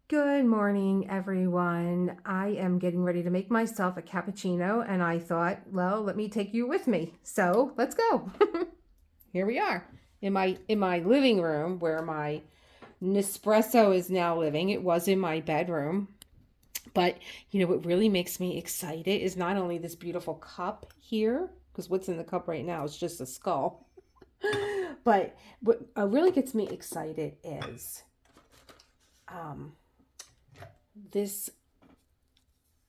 Good morning, everyone. I am getting ready to make myself a cappuccino, and I thought, well, let me take you with me. So let's go. Here we are in my living room where my Nespresso is now living. It was in my bedroom, but what really makes me excited is not only this beautiful cup here, because what's in the cup right now is just a skull, but what really gets me excited is um, this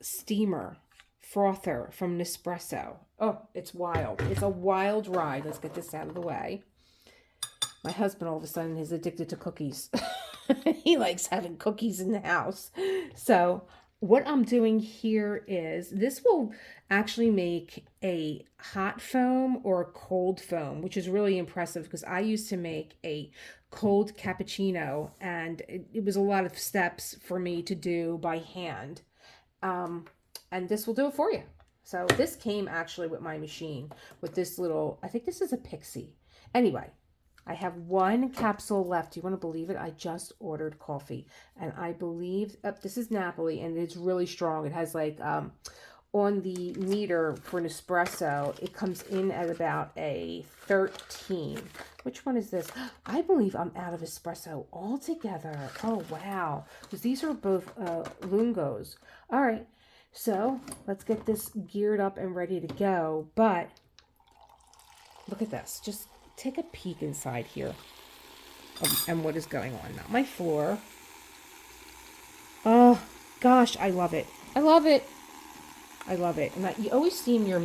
steamer frother from Nespresso. Oh, it's wild. It's a wild ride. Let's get this out of the way. My husband all of a sudden is addicted to cookies. He likes having cookies in the house. So what I'm doing here is this will actually make a hot foam or a cold foam, which is really impressive because I used to make a cold cappuccino and it was a lot of steps for me to do by hand. Um, and this will do it for you. So this came actually with my machine with this little, I think this is a Pixie. Anyway, I have one capsule left. Do you want to believe it? I just ordered coffee and I believe this is Napoli and it's really strong. It has like on the meter for Nespresso, it comes in at about a 13. Which one is this? I believe I'm out of espresso altogether. Oh, wow. Because these are both Lungos. All right. So let's get this geared up and ready to go. But look at this. Just take a peek inside here and what is going on. Not my floor. Oh, gosh. I love it. I love it. I love it. And you always steam your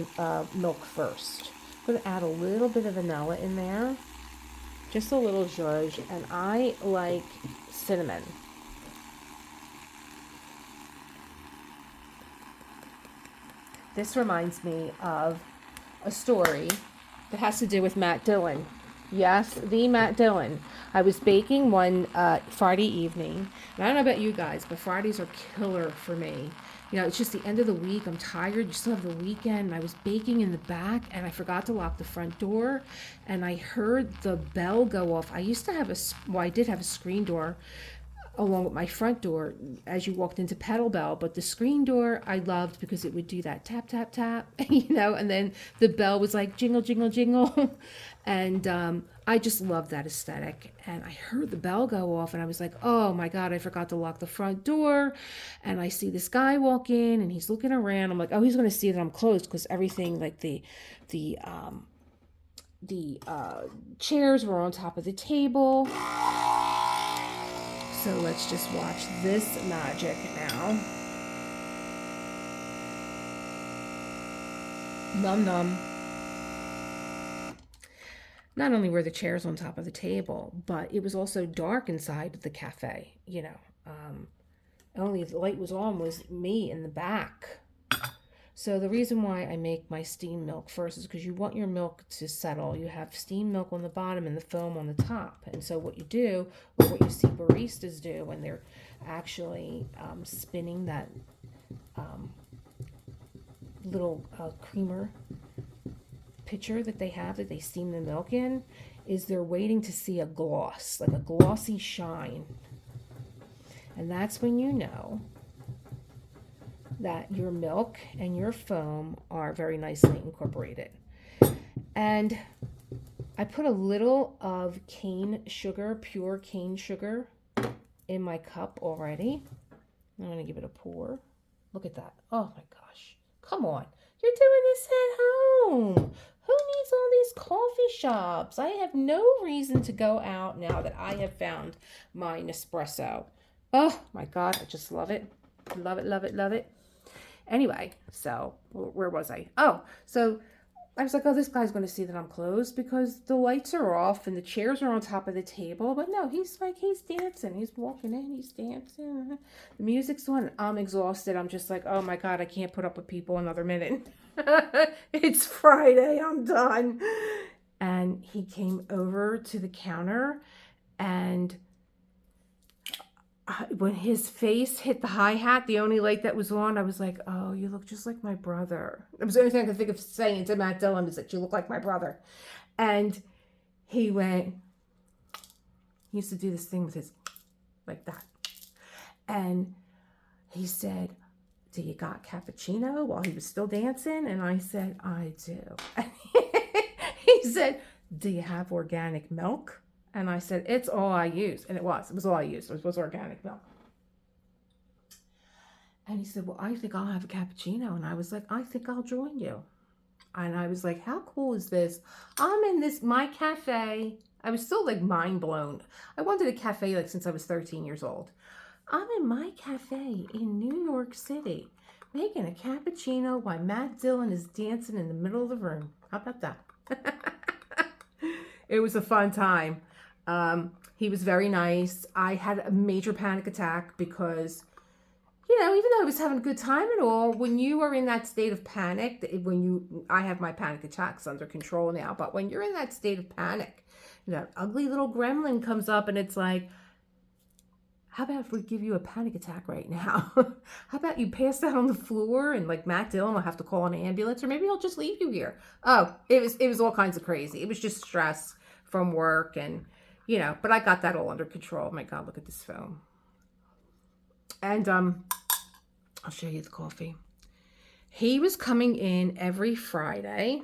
milk first. I'm going to add a little bit of vanilla in there. Just a little zhuzh. And I like cinnamon. This reminds me of a story that has to do with Matt Dillon. Yes, the Matt Dillon. I was baking one Friday evening, and I don't know about you guys, but Fridays are killer for me. It's just the end of the week. I'm tired. You still have the weekend. And I was baking in the back, and I forgot to lock the front door, and I heard the bell go off. I used to have I did have a screen door along with my front door as you walked into Pedal Bell, but the screen door I loved because it would do that tap tap tap, and then the bell was like jingle jingle jingle, and I just loved that aesthetic. And I heard the bell go off, and I was like, oh my god, I forgot to lock the front door. And I see this guy walk in, and he's looking around. I'm like, oh, he's gonna see that I'm closed because everything like the chairs were on top of the table. So let's just watch this magic now. Num num. Not only were the chairs on top of the table, but it was also dark inside the cafe. Only the light was on was me in the back. So the reason why I make my steamed milk first is because you want your milk to settle. You have steamed milk on the bottom and the foam on the top. And so what you do, or what you see baristas do when they're actually spinning that little creamer pitcher that they have that they steam the milk in, is they're waiting to see a gloss, like a glossy shine. And that's when you know that your milk and your foam are very nicely incorporated. And I put a little of cane sugar, pure cane sugar, in my cup already. I'm going to give it a pour. Look at that. Oh my gosh. Come on. You're doing this at home. Who needs all these coffee shops? I have no reason to go out now that I have found my Nespresso. Oh my God. I just love it. Love it, love it, love it. Anyway, so where was I? Oh, so I was like, oh, this guy's going to see that I'm closed because the lights are off and the chairs are on top of the table. But no, he's dancing. He's walking in, he's dancing. The music's on. I'm exhausted. I'm just like, oh my God, I can't put up with people another minute. It's Friday. I'm done. And he came over to the counter, and when his face hit the hi-hat, the only light that was on, I was like, oh, you look just like my brother. It was the only thing I could think of saying to Matt Dillon is that you look like my brother. And he went, he used to do this thing with his, like that. And he said, do you got cappuccino, while he was still dancing? And I said, I do. He said, do you have organic milk? And I said, it's all I use. And it was all I used. It was organic milk. And he said, well, I think I'll have a cappuccino. And I was like, I think I'll join you. And I was like, how cool is this? I'm in my cafe. I was still like mind blown. I wanted a cafe like since I was 13 years old. I'm in my cafe in New York City making a cappuccino while Matt Dillon is dancing in the middle of the room. How about that? It was a fun time. He was very nice. I had a major panic attack because, you know, even though I was having a good time and all, when you are in that state of panic, I have my panic attacks under control now, but when you're in that state of panic, that ugly little gremlin comes up and it's like, how about if we give you a panic attack right now? How about you pass out on the floor and like Matt Dillon will have to call an ambulance, or maybe I'll just leave you here. Oh, it was all kinds of crazy. It was just stress from work and, you know, but I got that all under control. Oh my God, look at this film. And I'll show you the coffee. He was coming in every Friday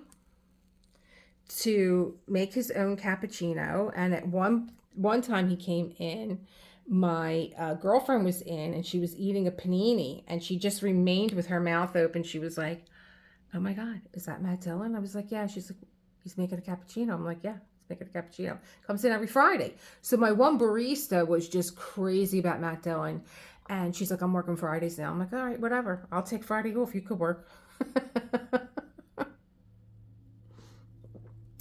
to make his own cappuccino. And at one time he came in, my girlfriend was in and she was eating a panini and she just remained with her mouth open. She was like, oh my God, is that Matt Dillon? I was like, yeah. She's like, he's making a cappuccino. I'm like, yeah, he's making a cappuccino. Comes in every Friday. So my one barista was just crazy about Matt Dillon. And she's like, I'm working Fridays now. I'm like, all right, whatever. I'll take Friday off. You could work.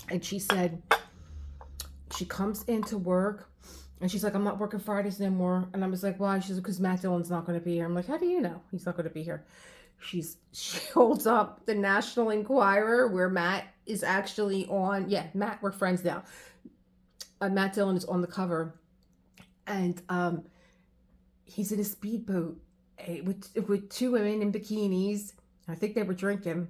And she said, she comes into work and she's like, I'm not working Fridays no more. And I was like, why? She's like, because Matt Dillon's not going to be here. I'm like, how do you know he's not going to be here? She holds up the National Enquirer where Matt is actually on. Yeah, Matt, we're friends now. Matt Dillon is on the cover. And he's in a speedboat with two women in bikinis. I think they were drinking.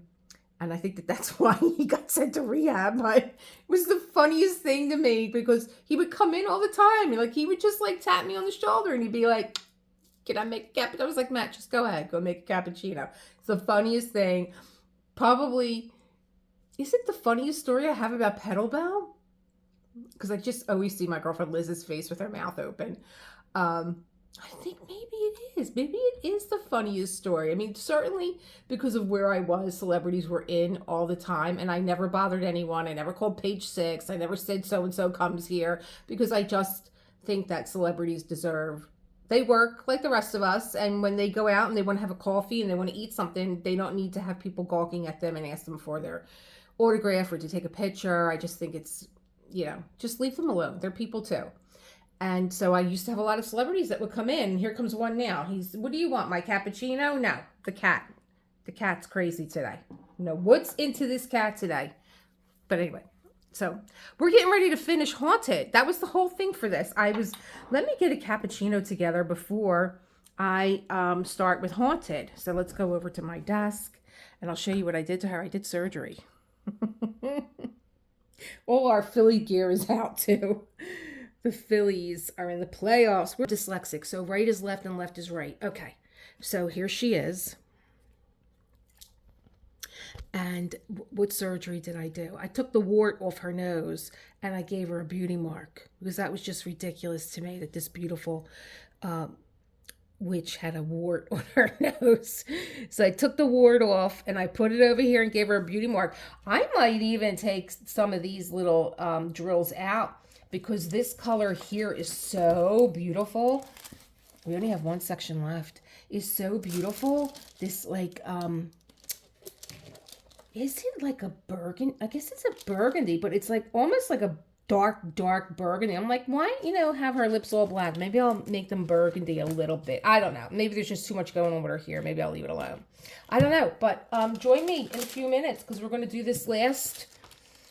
And I think that's why he got sent to rehab. But it was the funniest thing to me because he would come in all the time. And like he would just like tap me on the shoulder and he'd be like, can I make a cappuccino? I was like, Matt, just go ahead. Go make a cappuccino. It's the funniest thing. Probably, is it the funniest story I have about Pedal Bell? Because I just always see my girlfriend Liz's face with her mouth open. I think maybe it is. Maybe it is the funniest story. I mean, certainly because of where I was, celebrities were in all the time, and I never bothered anyone. I never called Page Six. I never said so-and-so comes here because I just think that celebrities they work like the rest of us, and when they go out and they want to have a coffee and they want to eat something, they don't need to have people gawking at them and ask them for their autograph or to take a picture. I just think it's, you know, just leave them alone. They're people too. And so I used to have a lot of celebrities that would come in. Here comes one now. What do you want, my cappuccino? No, the cat. The cat's crazy today. You know, what's into this cat today? But anyway, so we're getting ready to finish Haunted. That was the whole thing for this. Let me get a cappuccino together before I start with Haunted. So let's go over to my desk and I'll show you what I did to her. I did surgery. All our Philly gear is out too. The Phillies are in the playoffs. We're dyslexic, so right is left and left is right. Okay, so here she is. And what surgery did I do? I took the wart off her nose and I gave her a beauty mark because that was just ridiculous to me that this beautiful witch had a wart on her nose. So I took the wart off and I put it over here and gave her a beauty mark. I might even take some of these little drills out because this color here is so beautiful. We only have one section left. It's so beautiful. This like, is it like a burgundy? I guess it's a burgundy, but it's like almost like a dark burgundy. I'm like, why, have her lips all black? Maybe I'll make them burgundy a little bit. I don't know. Maybe there's just too much going on with her here. Maybe I'll leave it alone. I don't know. But join me in a few minutes because we're going to do this last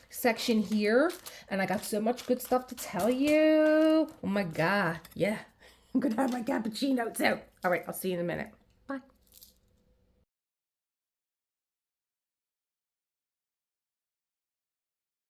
section here. And I got so much good stuff to tell you. Oh my God. Yeah. I'm going to have my cappuccino too. All right. I'll see you in a minute.